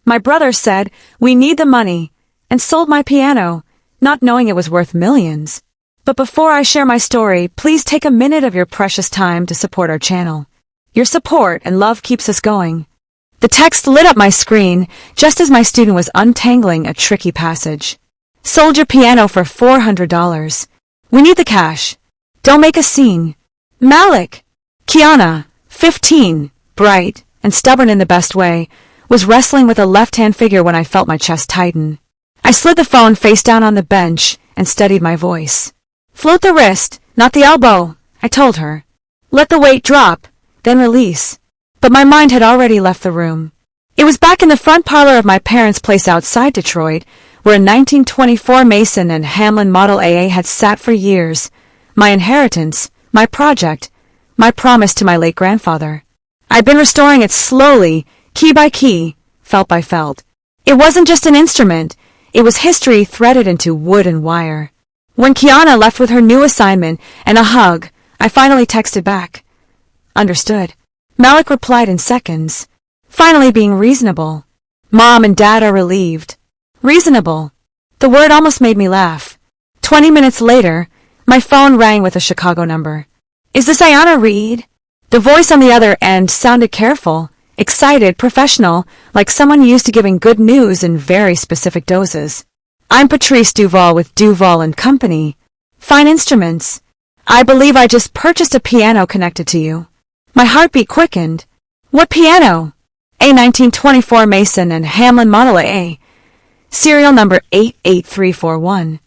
My brother said, "We need the money," and sold my piano, not knowing it was worth millions. But before I share my story, please take a minute of your precious time to support our channel. Your support and love keeps us going. The text lit up my screen just as my student was untangling a tricky passage. Sold your piano for $400. We need the cash. Don't make a scene. Malik. Kiana, 15, bright and stubborn in the best way, was wrestling with a left-hand figure when I felt my chest tighten. I slid the phone face down on the bench and steadied my voice. Float the wrist, not the elbow, I told her. Let the weight drop, then release. But my mind had already left the room. It was back in the front parlor of my parents' place outside Detroit, where a 1924 Mason and Hamlin Model AA had sat for years. My inheritance, my project, my promise to my late grandfather. I'd been restoring it slowly, key by key, felt by felt. It wasn't just an instrument. It was history threaded into wood and wire. When Kiana left with her new assignment and a hug, I finally texted back. Understood. Malik replied in seconds, finally being reasonable. Mom and Dad are relieved. Reasonable. The word almost made me laugh. 20 minutes later, my phone rang with a Chicago number. Is this Ayanna Reed? The voice on the other end sounded careful, excited, professional, like someone used to giving good news in very specific doses. I'm Patrice Duval with Duval and Company. Fine Instruments. I believe I just purchased a piano connected to you. My heartbeat quickened. What piano? A 1924 Mason and Hamlin Model A. Serial number 88341.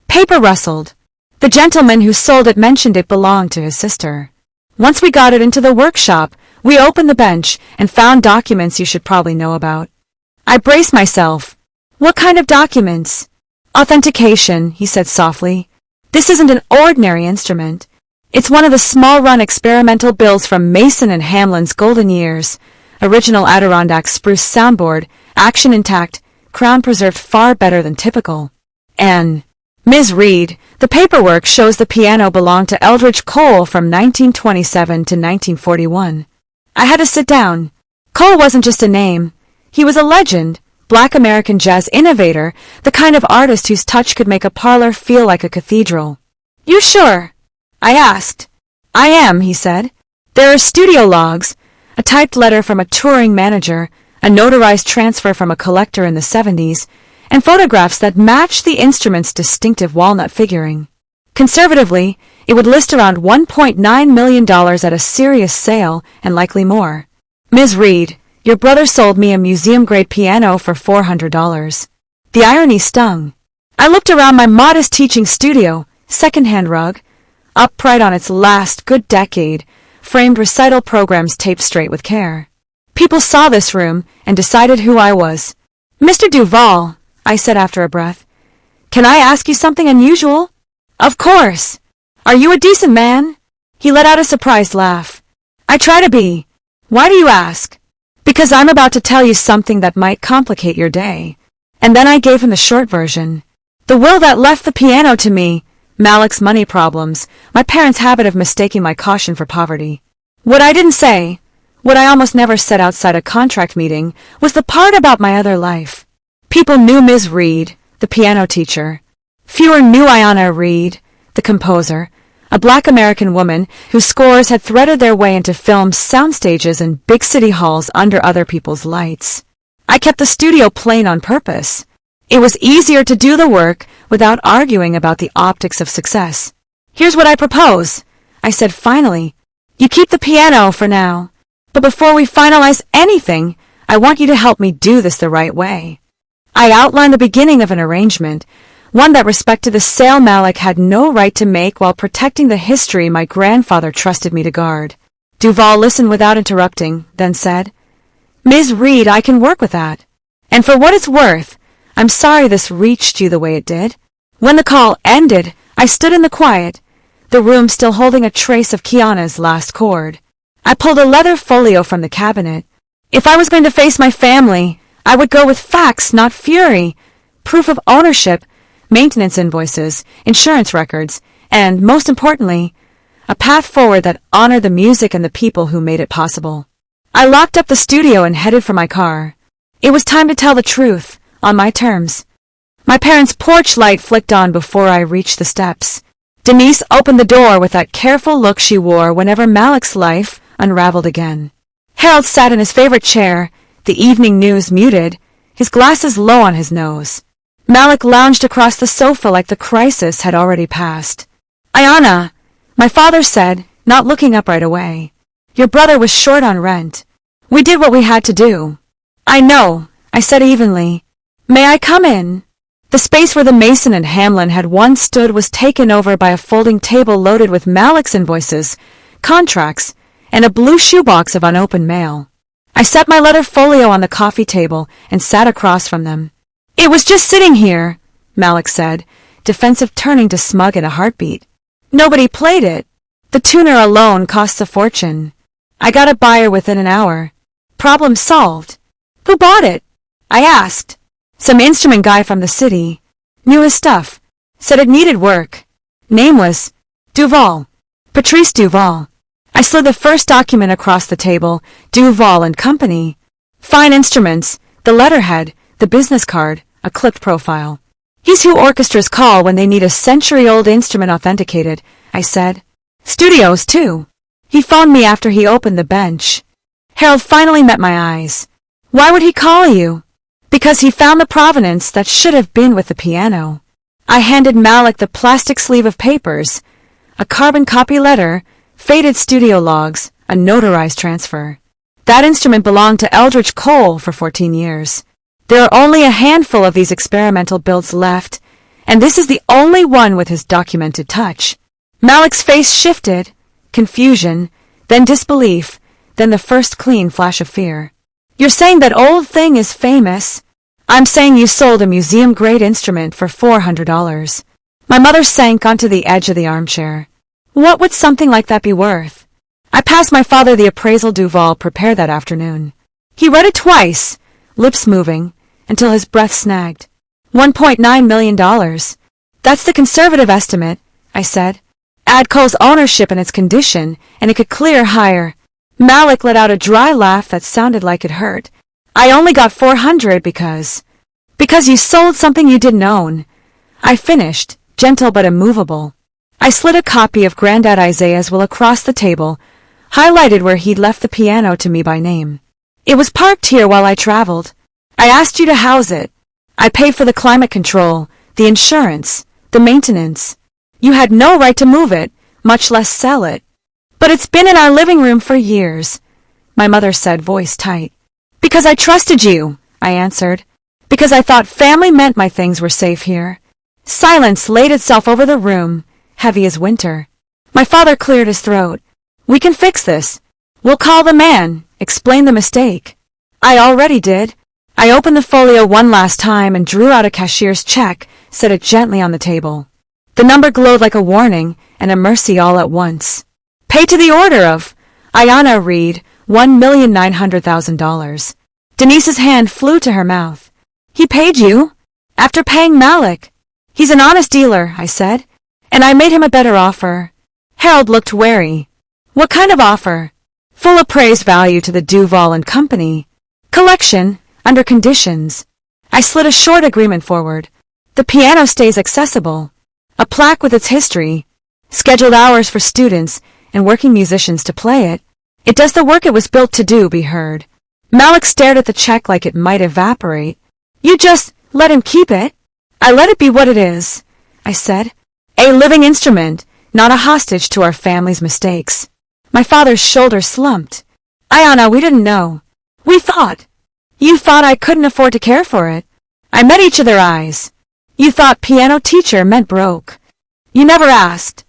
Paper rustled. The gentleman who sold it mentioned it belonged to his sister. Once we got it into the workshop, we opened the bench and found documents you should probably know about. I braced myself. What kind of documents? Authentication, he said softly. This isn't an ordinary instrument. It's one of the small-run experimental builds from Mason and Hamlin's golden years. Original Adirondack spruce soundboard, action intact, crown preserved far better than typical. And, Ms. Reed, the paperwork shows the piano belonged to Eldridge Cole from 1927 to 1941. I had to sit down. Cole wasn't just a name. He was a legend, Black American jazz innovator, the kind of artist whose touch could make a parlor feel like a cathedral. You sure? I asked. I am, he said. There are studio logs, a typed letter from a touring manager, a notarized transfer from a collector in the 70s, and photographs that matched the instrument's distinctive walnut figuring. Conservatively, it would list around $1.9 million at a serious sale, and likely more. Ms. Reed, your brother sold me a museum-grade piano for $400. The irony stung. I looked around my modest teaching studio, second-hand rug, upright on its last good decade, framed recital programs taped straight with care. People saw this room and decided who I was. Mr. Duval, I said after a breath, can I ask you something unusual? Of course. Are you a decent man? He let out a surprised laugh. I try to be. Why do you ask? Because I'm about to tell you something that might complicate your day. And then I gave him the short version. The will that left the piano to me, Malik's money problems, my parents' habit of mistaking my caution for poverty. What I didn't say, what I almost never said outside a contract meeting, was the part about my other life. People knew Ms. Reed, the piano teacher. Fewer knew Ayanna Reed, the composer, a Black American woman whose scores had threaded their way into films, soundstages, and big city halls under other people's lights. I kept the studio plain on purpose. It was easier to do the work without arguing about the optics of success. Here's what I propose, I said finally. You keep the piano for now. But before we finalize anything, I want you to help me do this the right way. I outlined the beginning of an arrangement, one that respected the sale Malik had no right to make while protecting the history my grandfather trusted me to guard. Duval listened without interrupting, then said, Ms. Reed, I can work with that. And for what it's worth, I'm sorry this reached you the way it did. When the call ended, I stood in the quiet, the room still holding a trace of Kiana's last chord. I pulled a leather folio from the cabinet. If I was going to face my family, I would go with facts, not fury, proof of ownership, maintenance invoices, insurance records, and, most importantly, a path forward that honored the music and the people who made it possible. I locked up the studio and headed for my car. It was time to tell the truth, on my terms. My parents' porch light flicked on before I reached the steps. Denise opened the door with that careful look she wore whenever Malik's life unraveled again. Harold sat in his favorite chair, the evening news muted, his glasses low on his nose. Malik lounged across the sofa like the crisis had already passed. "Ayana," my father said, not looking up right away. "Your brother was short on rent. We did what we had to do." "I know," I said evenly. "May I come in?" The space where the Mason and Hamlin had once stood was taken over by a folding table loaded with Malik's invoices, contracts, and a blue shoebox of unopened mail. I set my letter folio on the coffee table and sat across from them. "It was just sitting here," Malik said, defensive turning to smug in a heartbeat. "Nobody played it. The tuner alone costs a fortune. I got a buyer within an hour. Problem solved." "Who bought it?" I asked. "Some instrument guy from the city. Knew his stuff. Said it needed work. Name was Duval. Patrice Duval." I slid the first document across the table, Duval and Company. Fine instruments, the letterhead, the business card, a clipped profile. "He's who orchestras call when they need a century-old instrument authenticated," I said. "Studios, too." He phoned me after he opened the bench. Harold finally met my eyes. "Why would he call you?" "Because he found the provenance that should have been with the piano." I handed Malik the plastic sleeve of papers, a carbon copy letter, faded studio logs, a notarized transfer. That instrument belonged to Eldridge Cole for 14 years. There are only a handful of these experimental builds left, and this is the only one with his documented touch. Malik's face shifted, confusion, then disbelief, then the first clean flash of fear. "You're saying that old thing is famous?" "I'm saying you sold a museum-grade instrument for $400. My mother sank onto the edge of the armchair. "What would something like that be worth?" I passed my father the appraisal Duval prepared that afternoon. He read it twice, lips moving, until his breath snagged. $1.9 million. "That's the conservative estimate," I said. "Add Cole's ownership and its condition, and it could clear higher." Malik let out a dry laugh that sounded like it hurt. "I only got 400 because you sold something you didn't own." I finished, gentle but immovable. I slid a copy of Grandad Isaiah's will across the table, highlighted where he'd left the piano to me by name. "It was parked here while I traveled. I asked you to house it. I paid for the climate control, the insurance, the maintenance. You had no right to move it, much less sell it." "But it's been in our living room for years," my mother said, voice tight. "Because I trusted you," I answered. "Because I thought family meant my things were safe here." Silence laid itself over the room, heavy as winter. My father cleared his throat. "We can fix this. We'll call the man, explain the mistake." I already did. I opened the folio one last time and drew out a cashier's check, set it gently on the table. The number glowed like a warning and a mercy all at once. "Pay to the order of Ayana Reed, $1,900,000. Denise's hand flew to her mouth. "He paid you?" "After paying Malik." "He's an honest dealer," I said, "and I made him a better offer." Harold looked wary. "What kind of offer?" "Full appraised value to the Duval and Company. Collection, under conditions." I slid a short agreement forward. "The piano stays accessible. A plaque with its history. Scheduled hours for students and working musicians to play it. It does the work it was built to do," be heard. Malik stared at the check like it might evaporate. "You just let him keep it?" "I let it be what it is," I said. "A living instrument, not a hostage to our family's mistakes." My father's shoulders slumped. "Ayana, we didn't know. We thought. You thought I couldn't afford to care for it." I met each of their eyes. "You thought piano teacher meant broke. You never asked."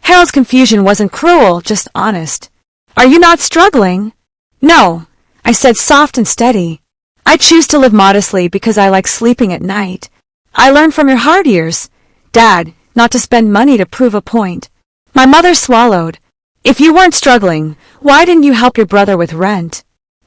Harold's confusion wasn't cruel, just honest. "Are you not struggling?" "No," I said, soft and steady. "I choose to live modestly because I like sleeping at night. I learned from your hard years, Dad, not to spend money to prove a point." My mother swallowed. "If you weren't struggling, why didn't you help your brother with rent?"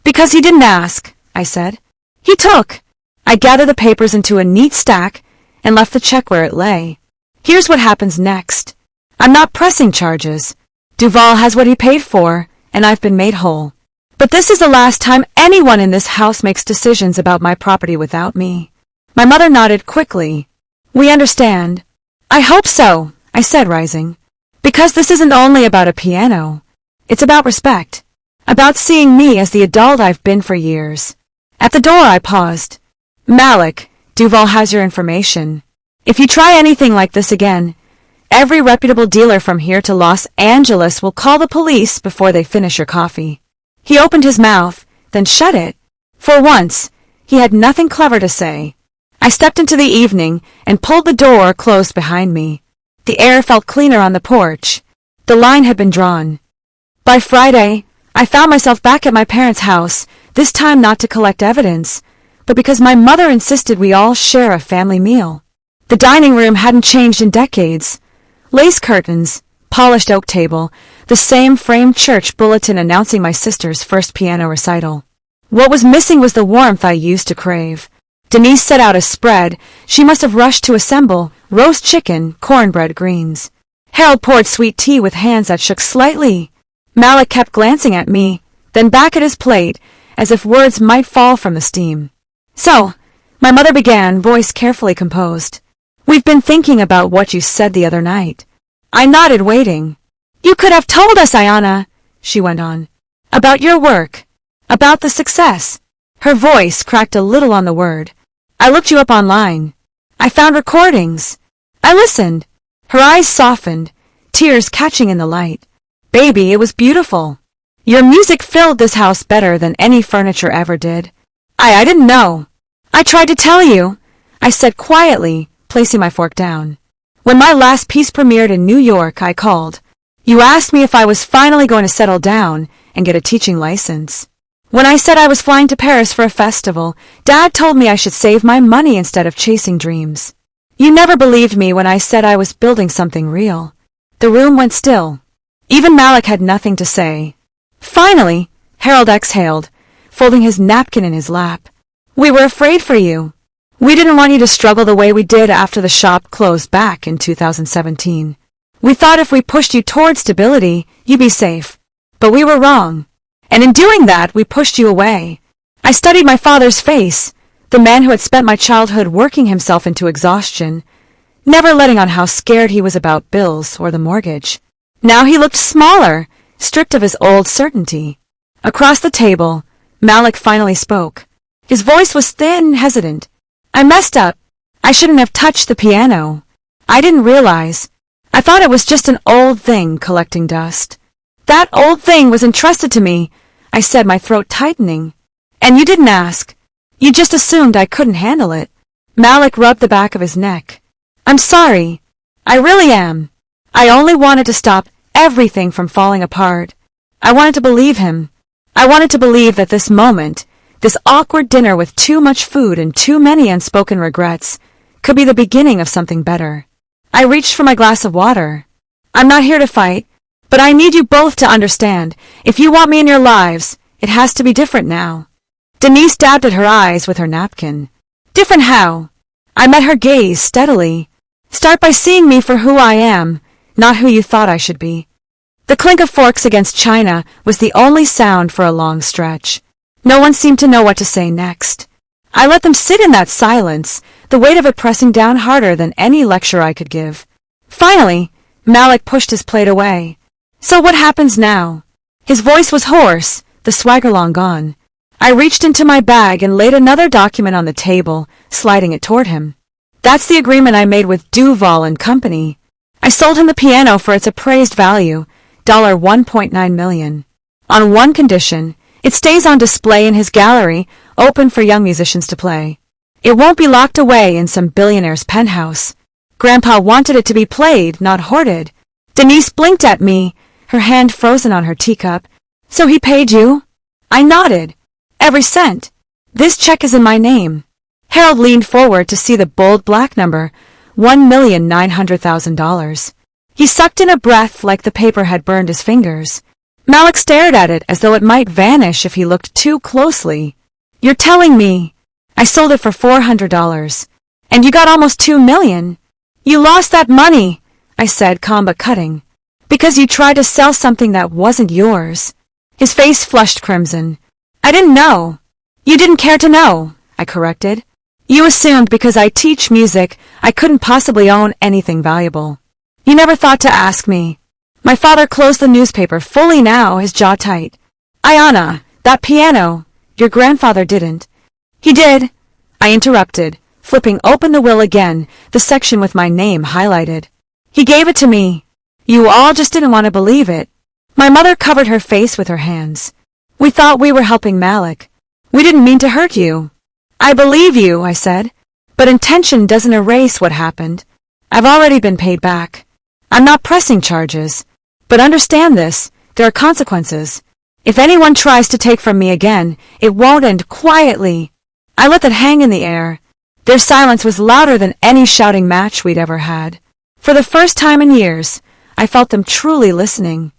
"Because he didn't ask," I said. "He took." I gathered the papers into a neat stack and left the check where it lay. "Here's what happens next. I'm not pressing charges. Duval has what he paid for, and I've been made whole. But this is the last time anyone in this house makes decisions about my property without me. My mother nodded quickly. We understand. I hope so, I said, rising. Because this isn't only about a piano. It's about respect. About seeing me as the adult I've been for years. At the door I paused. Malik, Duval has your information. If you try anything like this again, every reputable dealer from here to Los Angeles will call the police before they finish your coffee. He opened his mouth, then shut it. For once, he had nothing clever to say. I stepped into the evening and pulled the door closed behind me. The air felt cleaner on the porch. The line had been drawn. By Friday, I found myself back at my parents' house, this time not to collect evidence, but because my mother insisted we all share a family meal. The dining room hadn't changed in decades. Lace curtains, polished oak table, the same framed church bulletin announcing my sister's first piano recital. What was missing was the warmth I used to crave. Denise set out a spread. She must have rushed to assemble roast chicken, cornbread, greens. Harold poured sweet tea with hands that shook slightly. Malik kept glancing at me, then back at his plate, as if words might fall from the steam. So, my mother began, voice carefully composed. We've been thinking about what you said the other night. I nodded, waiting. You could have told us, Ayana, she went on. About your work. About the success. Her voice cracked a little on the word. I looked you up online. I found recordings. I listened. Her eyes softened, tears catching in the light. Baby, it was beautiful. Your music filled this house better than any furniture ever did. I didn't know. I tried to tell you, I said quietly, placing my fork down. When my last piece premiered in New York, I called. You asked me if I was finally going to settle down and get a teaching license. When I said I was flying to Paris for a festival, Dad told me I should save my money instead of chasing dreams. You never believed me when I said I was building something real. The room went still. Even Malik had nothing to say. Finally, Harold exhaled, folding his napkin in his lap. We were afraid for you. We didn't want you to struggle the way we did after the shop closed back in 2017. We thought if we pushed you toward stability, you'd be safe. But we were wrong. And in doing that, we pushed you away. I studied my father's face, the man who had spent my childhood working himself into exhaustion, never letting on how scared he was about bills or the mortgage. Now he looked smaller, stripped of his old certainty. Across the table, Malik finally spoke. His voice was thin and hesitant. I messed up. I shouldn't have touched the piano. I didn't realize. I thought it was just an old thing collecting dust. That old thing was entrusted to me, I said, my throat tightening. And you didn't ask. You just assumed I couldn't handle it. Malik rubbed the back of his neck. I'm sorry. I really am. I only wanted to stop everything from falling apart. I wanted to believe him. I wanted to believe that this moment, this awkward dinner with too much food and too many unspoken regrets, could be the beginning of something better. I reached for my glass of water. I'm not here to fight, but I need you both to understand. If you want me in your lives, it has to be different now. Denise dabbed at her eyes with her napkin. Different how? I met her gaze steadily. Start by seeing me for who I am, not who you thought I should be. The clink of forks against china was the only sound for a long stretch. No one seemed to know what to say next. I let them sit in that silence, the weight of it pressing down harder than any lecture I could give. Finally, Malik pushed his plate away. So what happens now? His voice was hoarse, the swagger long gone. I reached into my bag and laid another document on the table, sliding it toward him. That's the agreement I made with Duval and Company. I sold him the piano for its appraised value, $1.9 million. On one condition, it stays on display in his gallery, open for young musicians to play. It won't be locked away in some billionaire's penthouse. Grandpa wanted it to be played, not hoarded. Denise blinked at me, her hand frozen on her teacup. So he paid you? I nodded. Every cent. This check is in my name. Harold leaned forward to see the bold black number, $1,900,000. He sucked in a breath like the paper had burned his fingers. Malik stared at it as though it might vanish if he looked too closely. You're telling me I sold it for $400, and you got almost $2 million. You lost that money, I said, calm but cutting, because you tried to sell something that wasn't yours. His face flushed crimson. I didn't know. You didn't care to know, I corrected. You assumed because I teach music, I couldn't possibly own anything valuable. You never thought to ask me. My father closed the newspaper fully now, his jaw tight. Ayana, that piano. Your grandfather didn't. He did, I interrupted, flipping open the will again, the section with my name highlighted. He gave it to me. You all just didn't want to believe it. My mother covered her face with her hands. We thought we were helping Malik. We didn't mean to hurt you. I believe you, I said, but intention doesn't erase what happened. I've already been paid back. I'm not pressing charges, but understand this, there are consequences. If anyone tries to take from me again, it won't end quietly. I let that hang in the air. Their silence was louder than any shouting match we'd ever had. For the first time in years, I felt them truly listening.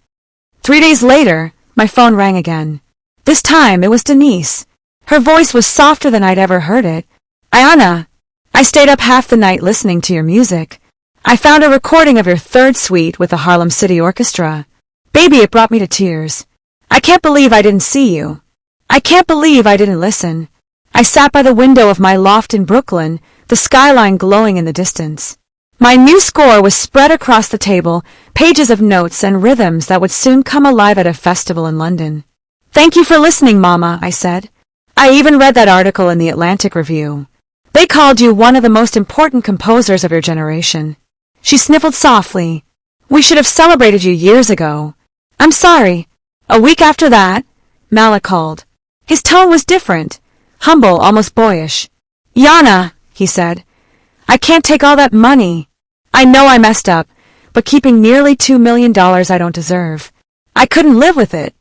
3 days later, my phone rang again. This time it was Denise. Her voice was softer than I'd ever heard it. Ayana, I stayed up half the night listening to your music. I found a recording of your third suite with the Harlem City Orchestra. Baby, it brought me to tears. I can't believe I didn't see you. I can't believe I didn't listen. I sat by the window of my loft in Brooklyn, the skyline glowing in the distance. My new score was spread across the table, pages of notes and rhythms that would soon come alive at a festival in London. Thank you for listening, Mama, I said. I even read that article in the Atlantic Review. They called you one of the most important composers of your generation. She sniffled softly. We should have celebrated you years ago. I'm sorry. A week after that, Malik called. His tone was different, humble, almost boyish. Yana, he said, I can't take all that money. I know I messed up, but keeping nearly $2 million I don't deserve. I couldn't live with it.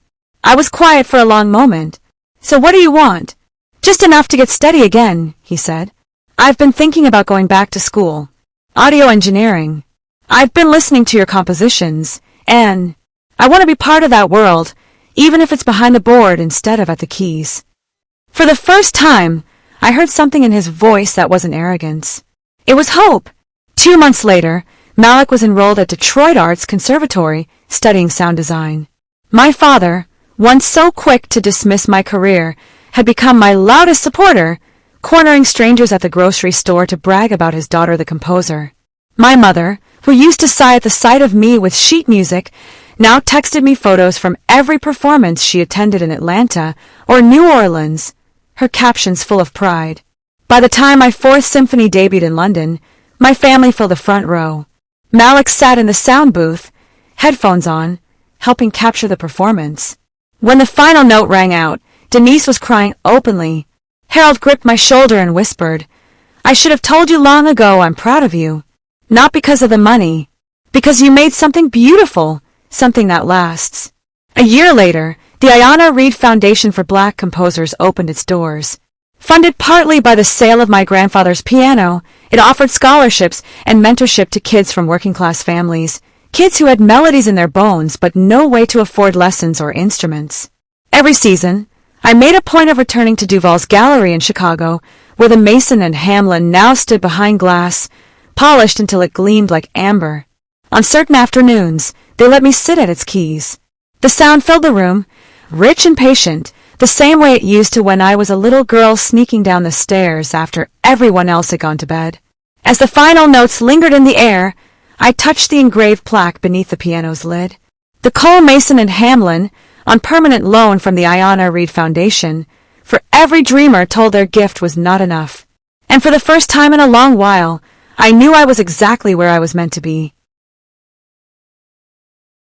I was quiet for a long moment. So what do you want? Just enough to get steady again, he said. I've been thinking about going back to school. Audio engineering. I've been listening to your compositions, and I want to be part of that world, even if it's behind the board instead of at the keys. For the first time, I heard something in his voice that wasn't arrogance. It was hope. 2 months later, Malik was enrolled at Detroit Arts Conservatory, studying sound design. My father, once so quick to dismiss my career, had become my loudest supporter, cornering strangers at the grocery store to brag about his daughter the composer. My mother, who used to sigh at the sight of me with sheet music, now texted me photos from every performance she attended in Atlanta or New Orleans, her captions full of pride. By the time my Fourth Symphony debuted in London, my family filled the front row. Malik sat in the sound booth, headphones on, helping capture the performance. When the final note rang out, Denise was crying openly. Harold gripped my shoulder and whispered, I should have told you long ago I'm proud of you. Not because of the money, because you made something beautiful, something that lasts. A year later, the Ayana Reid Foundation for Black Composers opened its doors. Funded partly by the sale of my grandfather's piano, it offered scholarships and mentorship to kids from working-class families, kids who had melodies in their bones but no way to afford lessons or instruments. Every season, I made a point of returning to Duval's Gallery in Chicago, where the Mason and Hamlin now stood behind glass, polished until it gleamed like amber. On certain afternoons, they let me sit at its keys. The sound filled the room, rich and patient, the same way it used to when I was a little girl sneaking down the stairs after everyone else had gone to bed. As the final notes lingered in the air, I touched the engraved plaque beneath the piano's lid. The Cole, Mason and Hamlin, on permanent loan from the Ayana Reid Foundation, for every dreamer told their gift was not enough. And for the first time in a long while, I knew I was exactly where I was meant to be.